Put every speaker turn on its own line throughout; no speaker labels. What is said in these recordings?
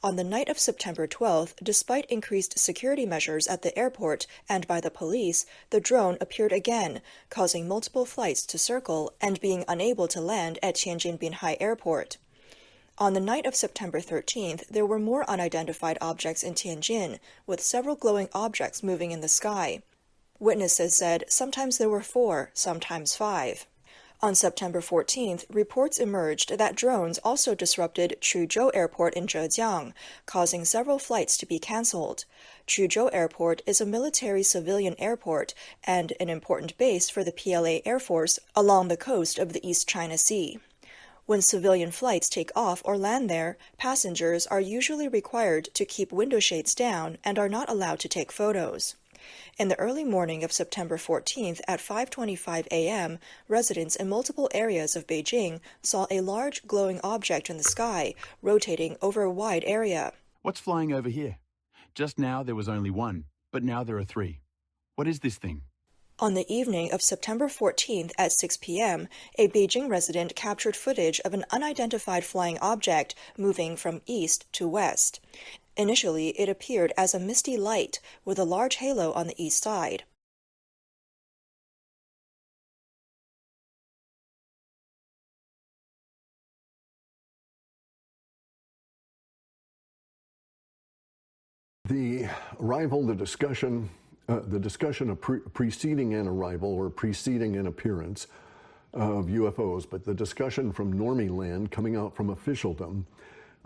On the night of September 12th, despite increased security measures at the airport and by the police, the drone appeared again, causing multiple flights to circle and being unable to land at Tianjin Binhai Airport. On the night of September 13th, there were more unidentified objects in Tianjin, with several glowing objects moving in the sky. Witnesses said sometimes there were 4, sometimes 5. On September 14th, reports emerged that drones also disrupted Chuzhou Airport in Zhejiang, causing several flights to be cancelled. Chuzhou Airport is a military-civilian airport and an important base for the PLA Air Force along the coast of the East China Sea. When civilian flights take off or land there, passengers are usually required to keep window shades down and are not allowed to take photos. In the early morning of September 14th at 5:25 a.m., residents in multiple areas of Beijing saw a large glowing object in the sky, rotating over a wide area.
What's flying over here? Just now there was only one, but now there are 3. What is this thing?
On the evening of September 14th at 6 p.m., a Beijing resident captured footage of an unidentified flying object moving from east to west. Initially, it appeared as a misty light with a large halo on the east side.
The arrival, the discussion of preceding an arrival or preceding an appearance of UFOs, but the discussion from normie land coming out from officialdom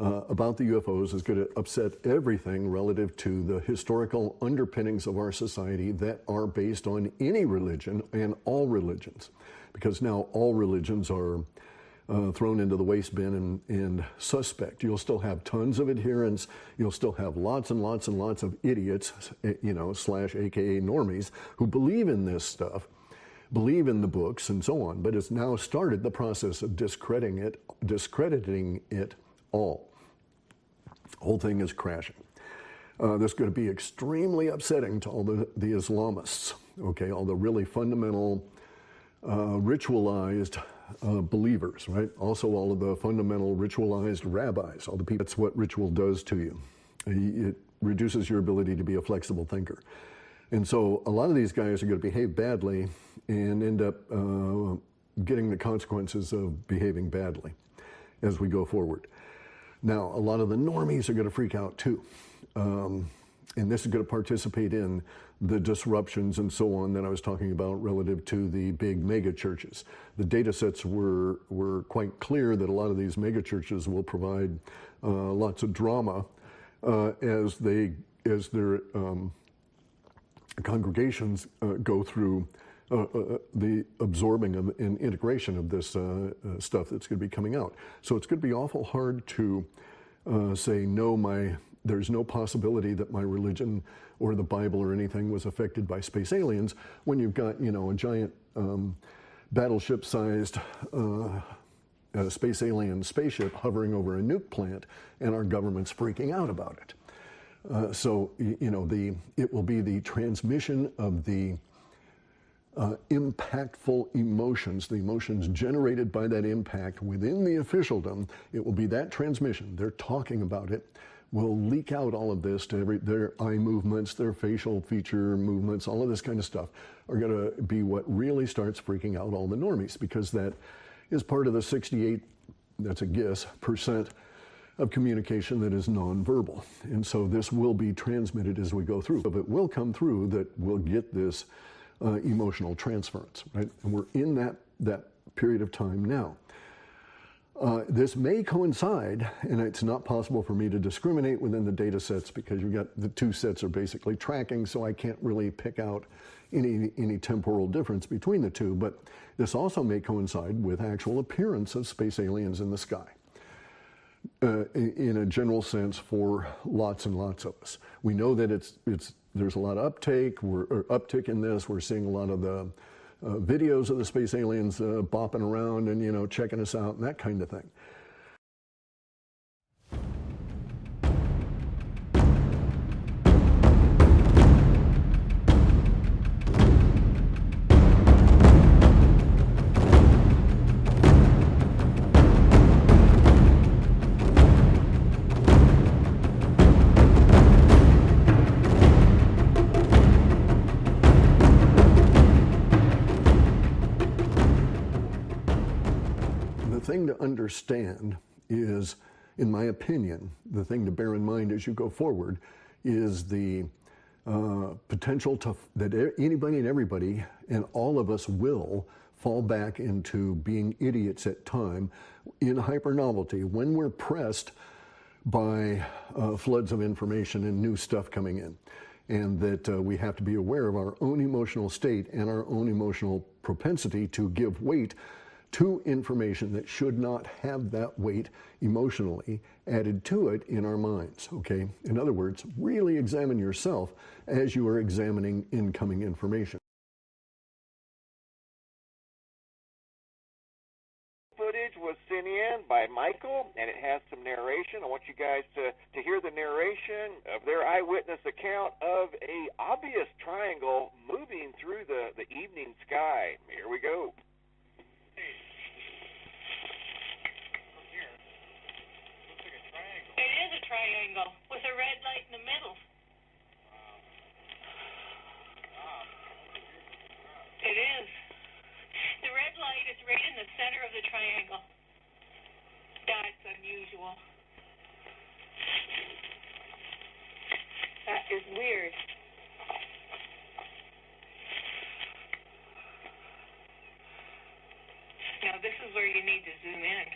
about the UFOs is going to upset everything relative to the historical underpinnings of our society that are based on any religion and all religions, because now all religions are thrown into the waste bin and suspect. You'll still have tons of adherents. You'll still have lots and lots and lots of idiots, slash AKA normies, who believe in this stuff, believe in the books and so on, but it's now started the process of discrediting it all. The whole thing is crashing. This is going to be extremely upsetting to all the Islamists, okay, all the really fundamental, ritualized believers, right? Also all of the fundamental ritualized rabbis, all the people. That's what ritual does to you. It reduces your ability to be a flexible thinker. And so a lot of these guys are going to behave badly and end up getting the consequences of behaving badly as we go forward. Now, a lot of the normies are going to freak out too. And this is going to participate in the disruptions and so on that I was talking about relative to the big mega churches. The data sets were quite clear that a lot of these mega churches will provide lots of drama as their congregations go through the absorbing and integration of this stuff that's going to be coming out. So it's going to be awful hard to say, no, there's no possibility that my religion or the Bible or anything was affected by space aliens when you've got, a giant battleship-sized space alien spaceship hovering over a nuke plant and our government's freaking out about it. So, it will be the transmission of the impactful emotions, the emotions generated by that impact within the officialdom. It will be that transmission. They're talking about it. Will leak out all of this to their eye movements, their facial feature movements, all of this kind of stuff are going to be what really starts freaking out all the normies, because that is part of the 68, that's a guess, % of communication that is nonverbal. And so this will be transmitted as we go through. But it will come through that we'll get this emotional transference, right? And we're in that period of time now. This may coincide, and it's not possible for me to discriminate within the data sets because you've got the two sets are basically tracking, so I can't really pick out any temporal difference between the two, but this also may coincide with actual appearance of space aliens in the sky. In a general sense for lots and lots of us. We know that there's a lot of uptick in this. We're seeing a lot of the videos of the space aliens bopping around and checking us out and that kind of thing. thing to understand is, in my opinion, the thing to bear in mind as you go forward is the potential that anybody and everybody and all of us will fall back into being idiots at time in hypernovelty when we're pressed by floods of information and new stuff coming in. And that we have to be aware of our own emotional state and our own emotional propensity to give weight to information that should not have that weight emotionally added to it in our minds, okay? In other words, really examine yourself as you are examining incoming information.
Footage was sent in by Michael, and it has some narration. I want you guys to hear the narration of their eyewitness account of a obvious triangle moving through the evening sky. Here we go.
It is a triangle with a red light in the middle. It is. The red light is right in the center of the triangle. That's unusual. That is weird. Now this is where you need to zoom in.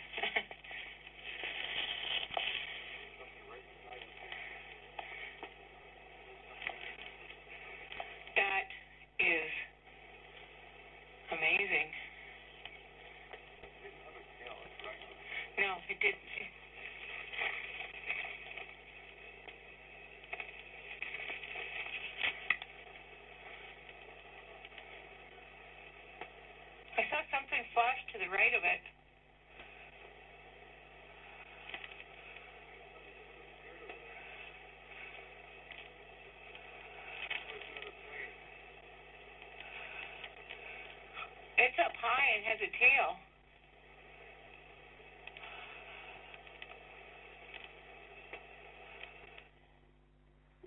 That is amazing. No, it didn't. I saw something flash to the right of it. It's up high and has a tail.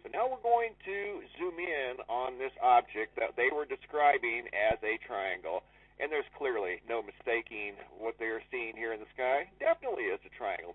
So now we're going to zoom in on this object that they were describing as a triangle. And there's clearly no mistaking what they're seeing here in the sky. Definitely is a triangle.